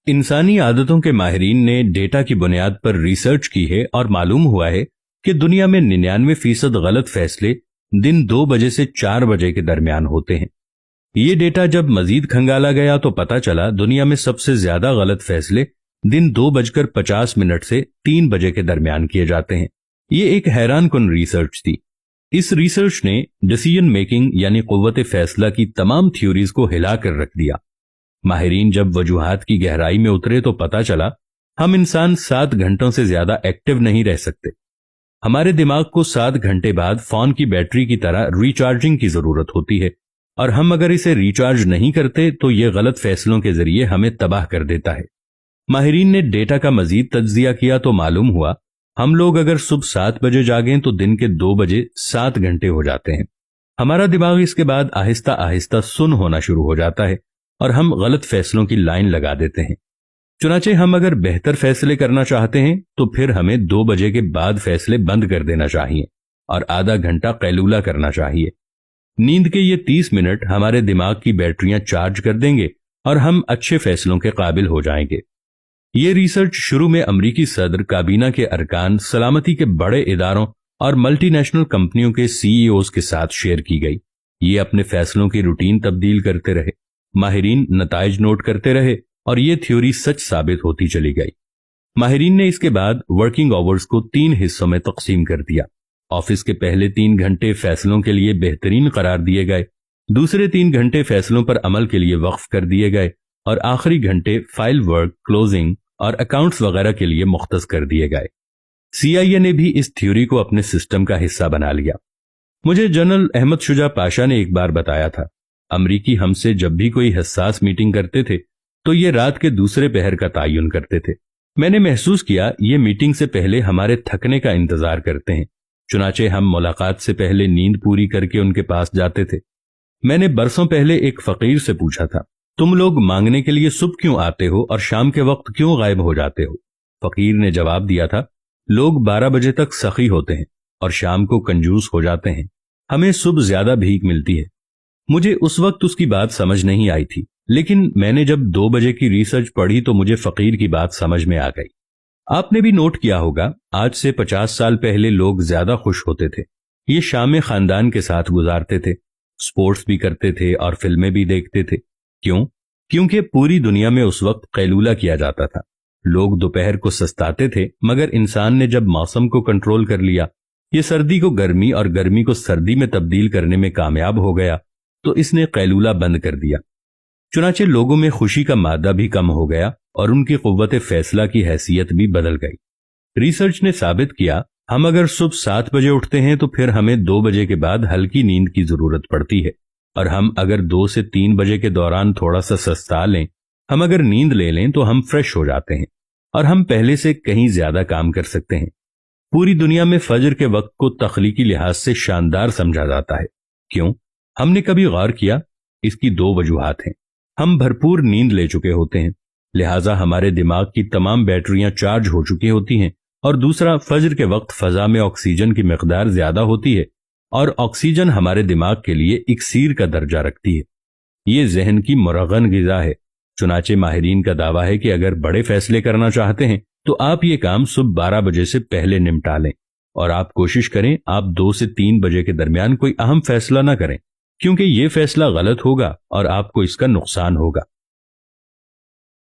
इंसानी आदतों के माहिरीन ने डेटा की बुनियाद पर रिसर्च की है और मालूम हुआ है कि दुनिया में 99% गलत फैसले दिन 2 बजे से 4 बजे के दरमियान होते हैं। ये डेटा जब मजीद खंगाला गया तो पता चला दुनिया में सबसे ज्यादा गलत फैसले दिन 2:50 से 3 बजे के दरमियान किए जाते हैं। ये एक हैरान कुन रिसर्च थी। इस रिसर्च ने डिसीजन मेकिंग यानी कुव्वत फैसला की तमाम थ्योरीज को हिला कर रख दिया। माहिरीन जब वजूहात की गहराई में उतरे तो पता चला हम इंसान 7 घंटों से ज्यादा एक्टिव नहीं रह सकते। हमारे दिमाग को 7 घंटे बाद फोन की बैटरी की तरह रिचार्जिंग की जरूरत होती है, और हम अगर इसे रिचार्ज नहीं करते तो ये गलत फैसलों के जरिए हमें तबाह कर देता है। माहिरीन ने डेटा का मजीद तज्जिया किया तो मालूम हुआ हम लोग अगर सुबह 7 बजे जागें तो दिन के 2 बजे 7 घंटे हो जाते हैं। हमारा दिमाग इसके बाद आहिस्ता आहिस्ता सुन होना शुरू हो जाता है और हम गलत फैसलों की लाइन लगा देते हैं। चुनाचे हम अगर बेहतर फैसले करना चाहते हैं तो फिर हमें 2 बजे के बाद फैसले बंद कर देना चाहिए और आधा घंटा कैलूला करना चाहिए। नींद के ये 30 मिनट हमारे दिमाग की बैटरियां चार्ज कर देंगे और हम अच्छे फैसलों के काबिल हो जाएंगे। ये रिसर्च शुरू में अमरीकी सदर, काबीना के अरकान, सलामती के बड़े इदारों और मल्टीनेशनल कंपनियों के सीईओज के साथ शेयर की गई। ये अपने फैसलों की रूटीन तब्दील करते रहे, माहिरीन नताइज नोट करते रहे और ये थ्योरी सच साबित होती चली गई। माहिरीन ने इसके बाद वर्किंग आवर्स को 3 हिस्सों में तकसीम कर दिया। ऑफिस के पहले 3 घंटे फैसलों के लिए बेहतरीन करार दिए गए, दूसरे 3 घंटे फैसलों पर अमल के लिए वक्फ कर दिए गए और आखिरी घंटे फाइल वर्क, क्लोजिंग और अकाउंट्स वगैरह के लिए मुख्तस कर दिए गए। CIA ने भी इस थ्योरी को अपने सिस्टम का हिस्सा बना लिया। मुझे जनरल अहमद शुजा पाशा ने एक बार बताया था, अमरीकी हमसे जब भी कोई हसास मीटिंग करते थे तो ये रात के दूसरे पहर का तयन करते थे। मैंने महसूस किया ये मीटिंग से पहले हमारे थकने का इंतजार करते हैं, चुनाचे हम मुलाकात से पहले नींद पूरी करके उनके पास जाते थे। मैंने बरसों पहले एक फकीर से पूछा था, तुम लोग मांगने के लिए सुबह क्यों आते हो और शाम के वक्त क्यों गायब हो जाते हो? फकीर ने जवाब दिया था, लोग 12 बजे तक सखी होते हैं और शाम को कंजूस हो जाते हैं, हमें सुबह ज्यादा भीख मिलती है। मुझे उस वक्त उसकी बात समझ नहीं आई थी, लेकिन मैंने जब 2 बजे की रिसर्च पढ़ी तो मुझे फकीर की बात समझ में आ गई। आपने भी नोट किया होगा, आज से 50 साल पहले लोग ज्यादा खुश होते थे। ये शामें खानदान के साथ गुजारते थे, स्पोर्ट्स भी करते थे और फिल्में भी देखते थे। क्यों? क्योंकि पूरी दुनिया में उस वक्त कैलूला किया जाता था। लोग दोपहर को सस्ताते थे, मगर इंसान ने जब मौसम को कंट्रोल कर लिया, ये सर्दी को गर्मी और गर्मी को सर्दी में तब्दील करने में कामयाब हो गया, तो इसने कैलूला बंद कर दिया। चुनाचे लोगों में खुशी का मादा भी कम हो गया और उनकी कुव्वत फैसला की हैसियत भी बदल गई। रिसर्च ने साबित किया हम अगर सुबह 7 बजे उठते हैं तो फिर हमें 2 बजे के बाद हल्की नींद की जरूरत पड़ती है, और हम अगर 2 से 3 बजे के दौरान थोड़ा सा सस्ता लें, हम अगर नींद ले लें तो हम फ्रेश हो जाते हैं और हम पहले से कहीं ज्यादा काम कर सकते हैं। पूरी दुनिया में फजर के वक्त को तख्लीकी लिहाज से शानदार समझा जाता है। क्यों? हमने कभी गौर किया? इसकी 2 वजूहात हैं। हम भरपूर नींद ले चुके होते हैं, लिहाजा हमारे दिमाग की तमाम बैटरियां चार्ज हो चुकी होती हैं, और दूसरा, फजर के वक्त फजा में ऑक्सीजन की मिकदार ज्यादा होती है और ऑक्सीजन हमारे दिमाग के लिए इक्सीर का दर्जा रखती है। ये जहन की मुरगन गिजा है। चुनाचे माहिरीन का दावा है कि अगर बड़े फैसले करना चाहते हैं तो आप ये काम सुबह 12 बजे से पहले निपटा लें, और आप कोशिश करें आप 2 से 3 बजे के दरमियान कोई अहम फैसला ना करें, क्योंकि ये फैसला गलत होगा और आपको इसका नुकसान होगा।